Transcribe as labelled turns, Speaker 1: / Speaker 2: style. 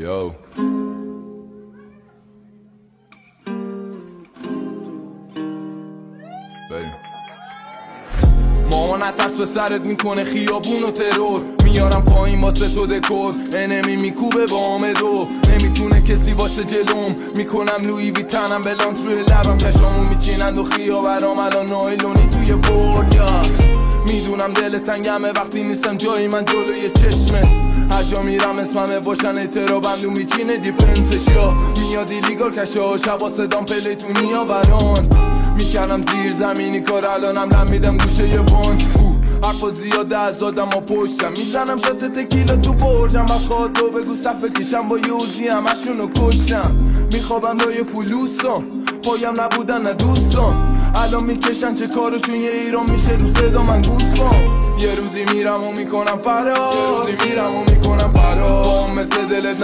Speaker 1: یو بریم. مامانت از به سرت میکنه خیابون و ترور، میارم پایین واسه تو دکور، انمی میکوبه با آمدو، نمیتونه کسی واسه جلوم، میکنم لویی ویتنم بلانت روی لبم، کشامو میچینند و خیابرام الان نایلونی توی برد. میدونم دل تنگمه وقتی نیستم جایی من جلوی چشمه، هر جا میرم اسممه باشن اعترا بندو میچینه دیفنسش، یا میادی لیگا کشا شبا صدام پلیتونی یا بران، میکردم زیر زمینی کار الانم لم میدم گوشه یه بان، حرفا زیاده از آدم ها پشتم، میزنم شات تکیلا تو برجم، بخواد تو بگو صفحه کشم با یوزی همشونو کشتم، میخوابم لای فلوسان پایم نبودن نه دوستان، الان میکشن چه کارو چون یه ایران میشه رو صدا من گوسپام، یه روزی میرم و میکنم فرار، یه روزی میرم و میکنم فرار، با مثل دلت